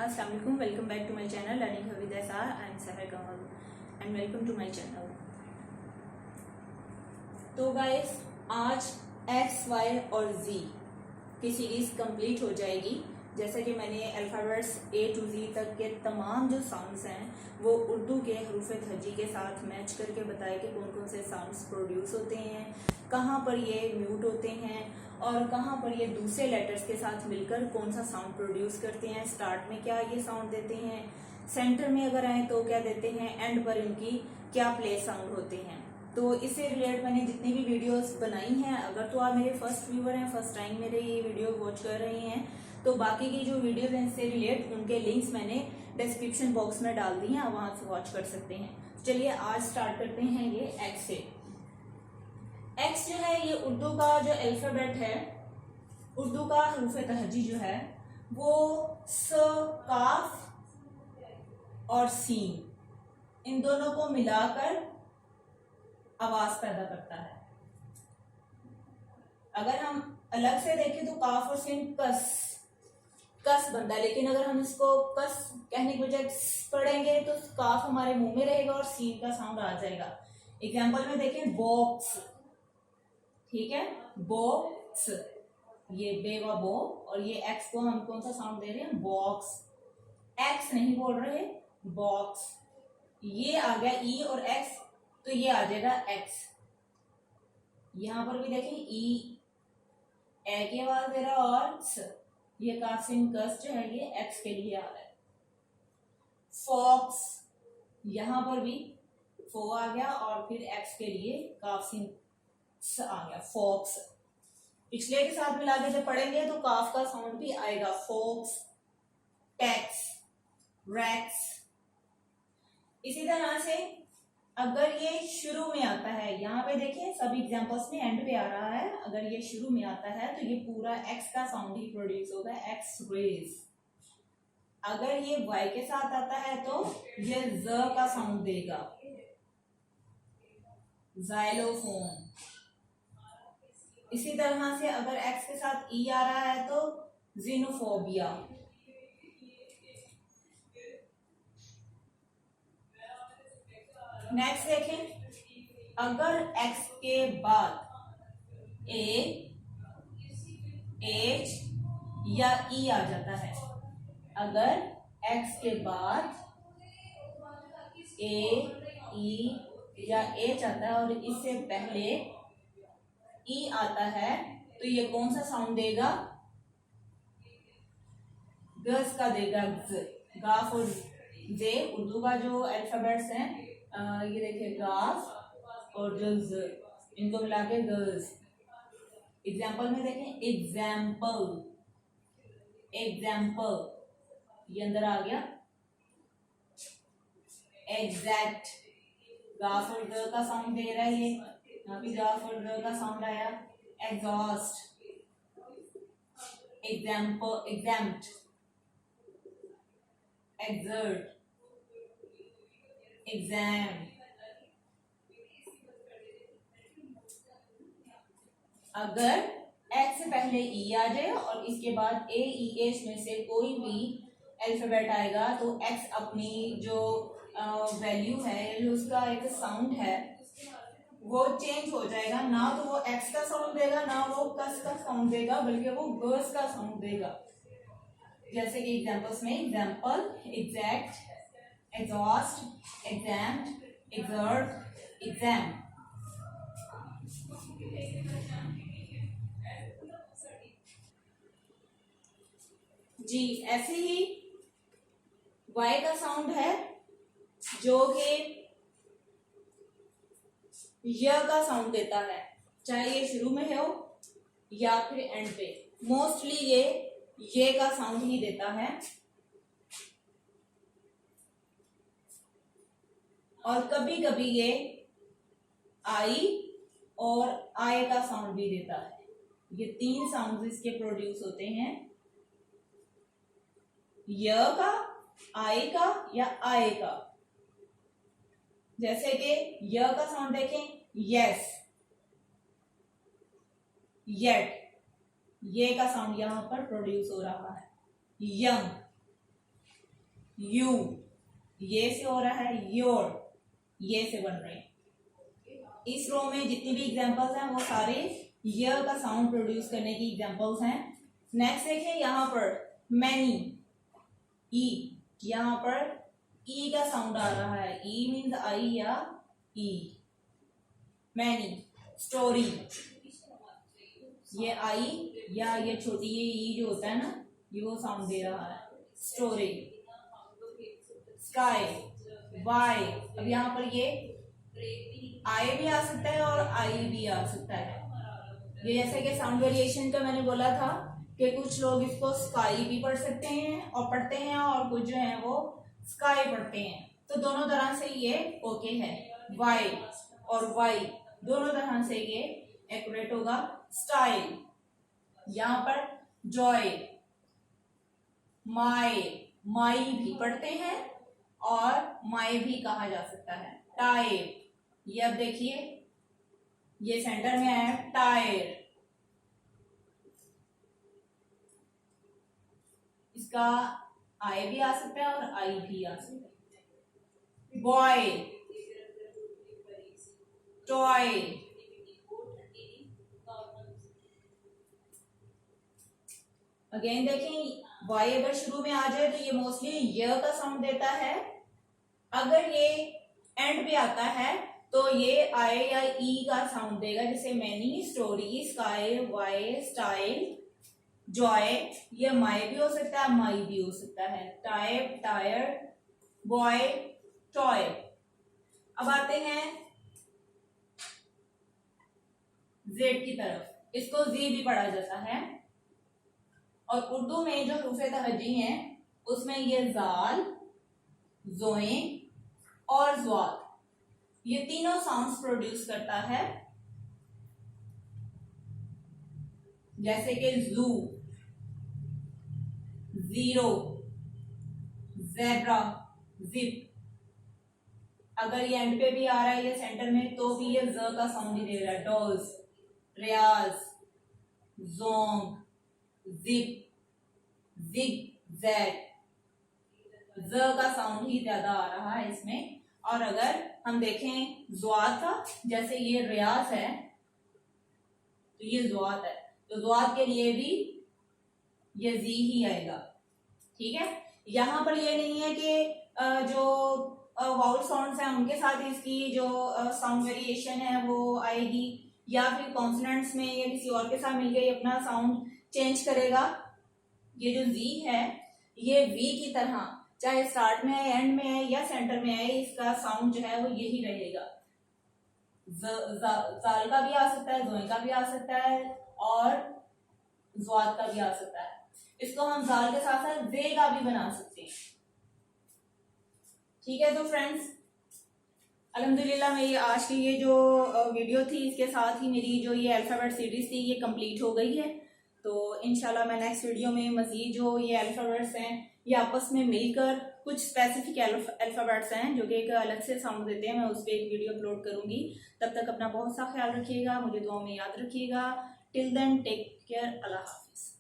अस्सलाम वालेकुम, welcome back to my channel learning with SR. I am Sahar Kamal and welcome to my channel. तो guys, आज X Y और Z की series complete हो जाएगी। जैसा कि मैंने अल्फाबेट्स ए टू जी तक के तमाम जो साउंड्स हैं वो उर्दू के हरूफ धज्जी के साथ मैच करके बताया कि कौन कौन से साउंड्स प्रोड्यूस होते हैं, कहाँ पर ये म्यूट होते हैं और कहाँ पर ये दूसरे लेटर्स के साथ मिलकर कौन सा साउंड प्रोड्यूस करते हैं। स्टार्ट में क्या ये साउंड देते हैं, सेंटर में अगर आए तो क्या देते हैं, एंड पर इनकी क्या प्लेस साउंड होते हैं। तो इससे रिलेटेड मैंने जितनी भी वीडियोस बनाई हैं, अगर तो आप मेरे फर्स्ट व्यूअर हैं, फर्स्ट टाइम मेरे ये वीडियो वॉच कर रहे हैं, तो बाकी की जो वीडियोस हैं इससे रिलेट उनके लिंक्स मैंने डिस्क्रिप्शन बॉक्स में डाल दी हैं, आप वहां से वॉच कर सकते हैं। चलिए आज स्टार्ट करते हैं ये एक्स से। एक्स जो है ये उर्दू का जो अल्फाबेट है, उर्दू का हरूफ तहजी जो है वो स, काफ और सीन, इन दोनों को मिलाकर आवाज पैदा करता है। अगर हम अलग से देखें तो काफ और सीन कस बनता है, लेकिन अगर हम इसको कस कहने की बजाय पढ़ेंगे तो काफ हमारे मुंह में रहेगा और सीन का साउंड आ जाएगा। एग्जाम्पल में देखें, बॉक्स, ठीक है, बॉक्स, ये बे व बो, और ये एक्स को हम कौन सा साउंड दे रहे हैं, बॉक्स। एक्स नहीं बोल रहे, बॉक्स। ये आ गया ई और एक्स, तो ये आ जाएगा एक्स। यहां पर भी देखें, ई ए की आवाज दे रहा है और स, ये काफिन कस जो है ये एक्स के लिए आ रहा है। फॉक्स, यहां पर भी फो आ गया और फिर एक्स के लिए काफिन स आ गया, फॉक्स। पिछले के साथ मिला के जब पढ़ेंगे तो काफ का साउंड भी आएगा, फॉक्स, टैक्स, रैक्स। इसी तरह से अगर ये शुरू में आता है, यहाँ पे देखें सब एग्जांपल्स में एंड पे आ रहा है, अगर ये शुरू में आता है तो ये पूरा एक्स का साउंड ही प्रोड्यूस होगा, एक्स रेज। अगर ये वाई के साथ आता है तो ये ज का साउंड देगा, जाइलोफोन। इसी तरह से अगर एक्स के साथ ई आ रहा है तो जीनोफोबिया। नेक्स्ट देखें, अगर एक्स के बाद ए, एच या ई आ जाता है, अगर एक्स के बाद ए, ई या एच आता है और इससे पहले ई आता है तो ये कौन सा साउंड देगा, गस का देगा, गाफ और जे। उर्दू का जो अल्फाबेट्स हैं ये देखिए, गाफ और जो ज, इनको मिला के गर्ल्स। एग्जाम्पल में देखें, एग्जाम्पल, एग्जाम्पल, ये अंदर आ गया। एग्जैक्ट, गाफ और ग का साउंड दे रहा है, ये यहाँ पे गाफ और ग का साउंड आया। Exhaust, example, exempt, exert, exam. अगर एक्स से पहले ई आ जाए और इसके बाद ए, ई, एच में से कोई भी अल्फाबेट आएगा तो एक्स अपनी जो वैल्यू है, जो उसका एक साउंड है वो चेंज हो जाएगा। ना तो वो एक्स का साउंड देगा, ना वो कस का साउंड देगा, बल्कि वो गर्स का साउंड देगा। जैसे कि एग्जाम्पल्स में, example, exact, exhaust, examined, exert, exam. जी ऐसे ही वाई का साउंड है जो कि य का साउंड देता है, चाहे ये शुरू में हो या फिर एंड पे। मोस्टली ये का साउंड ही देता है और कभी कभी ये आई और आय का साउंड भी देता है। ये तीन साउंड इसके प्रोड्यूस होते हैं, य का, आई का या आय का। जैसे कि य का साउंड देखें, यस, येट, ये का साउंड यहां पर प्रोड्यूस हो रहा है। यंग, यू, ये से हो रहा है योर, ये से बन रहे हैं। इस रो में जितनी भी एग्जांपल्स हैं वो सारे य का साउंड प्रोड्यूस करने की एग्जांपल्स हैं। नेक्स्ट देखें यहाँ पर मैनी, ई, यहाँ पर ई का साउंड आ रहा है, ई मीन्स आई या ई, मैनी। स्टोरी, ये आई या ये छोटी ये ई जो होता है ना, ये वो साउंड दे रहा है, स्टोरी। स्काई, वाई, अब यहाँ पर ये आई भी आ सकता है और आई भी आ सकता है। ये जैसे कि साउंड वेरिएशन का मैंने बोला था कि कुछ लोग इसको स्काई भी पढ़ सकते हैं और पढ़ते हैं, और कुछ जो है वो स्काई पढ़ते हैं। तो दोनों तरह से ये ओके है। वाई और वाई दोनों तरह से ये एक्यूरेट होगा। स्टाइल, यहाँ पर जॉय, माई, माई भी पढ़ते हैं और माई भी कहा जा सकता है। टाइप, ये अब देखिए ये सेंटर में आया टायर, इसका आई भी आ सकता है और आई भी आ सकता है। बॉय, टॉय, अगेन देखें वाई अगर शुरू में आ जाए तो ये मोस्टली य का साउंड देता है। अगर ये एंड पे आता है तो ये आई या ई का साउंड देगा, जैसे many, story, sky, why, style, joy. ये माई भी हो सकता है, माई भी हो सकता है। Type, tyre, boy, toy. अब आते हैं जेड की तरफ, इसको जी भी पढ़ा जाता है और उर्दू में जो हरूफ तहजी हैं उसमें ये जाल, जोए और ज़्वाद, ये तीनों साउंड्स प्रोड्यूस करता है। जैसे कि जू, जीरो, ज़ेब्रा, जिप। अगर ये एंड पे भी आ रहा है ये सेंटर में तो भी ये ज का साउंड ही दे रहा है। डॉज, रियाज, जोंग, जिप, जिग, जैड, ज का साउंड ही ज्यादा आ रहा है इसमें। और अगर हम देखें ज़्वाद का, जैसे ये रियाज है तो ये ज़्वाद है, तो ज़्वाद के लिए भी ये जी ही आएगा। ठीक है, यहाँ पर ये नहीं है कि जो वाउल साउंड्स हैं उनके साथ इसकी जो साउंड वेरिएशन है वो आएगी, या फिर कॉन्सोनेंट्स में या किसी और के साथ मिलकर ये अपना साउंड चेंज करेगा। ये जो जी है ये वी की तरह चाहे स्टार्ट में है, एंड में है या सेंटर में है, इसका साउंड जो है वो यही रहेगा। जाल का भी आ सकता है, जोए का भी आ सकता है और ज़्वाद का भी आ सकता है। इसको हम जाल के साथ साथ जे का भी बना सकते हैं। ठीक है, तो फ्रेंड्स अल्हम्दुलिल्लाह मेरी आज की ये जो वीडियो थी इसके साथ ही मेरी जो ये अल्फाबेट सीरीज थी ये कंप्लीट हो गई है। तो इंशाल्लाह मैं नेक्स्ट वीडियो में मजीद जो ये अल्फाबेट्स हैं ये आपस में मिलकर कुछ स्पेसिफिक अल्फाबेट्स हैं जो कि एक अलग से साउंड देते हैं, मैं उस पर एक वीडियो अपलोड करूंगी। तब तक अपना बहुत सा ख्याल रखिएगा, मुझे दुआ में याद रखिएगा। टिल देन टेक केयर, अल्लाह हाफिज।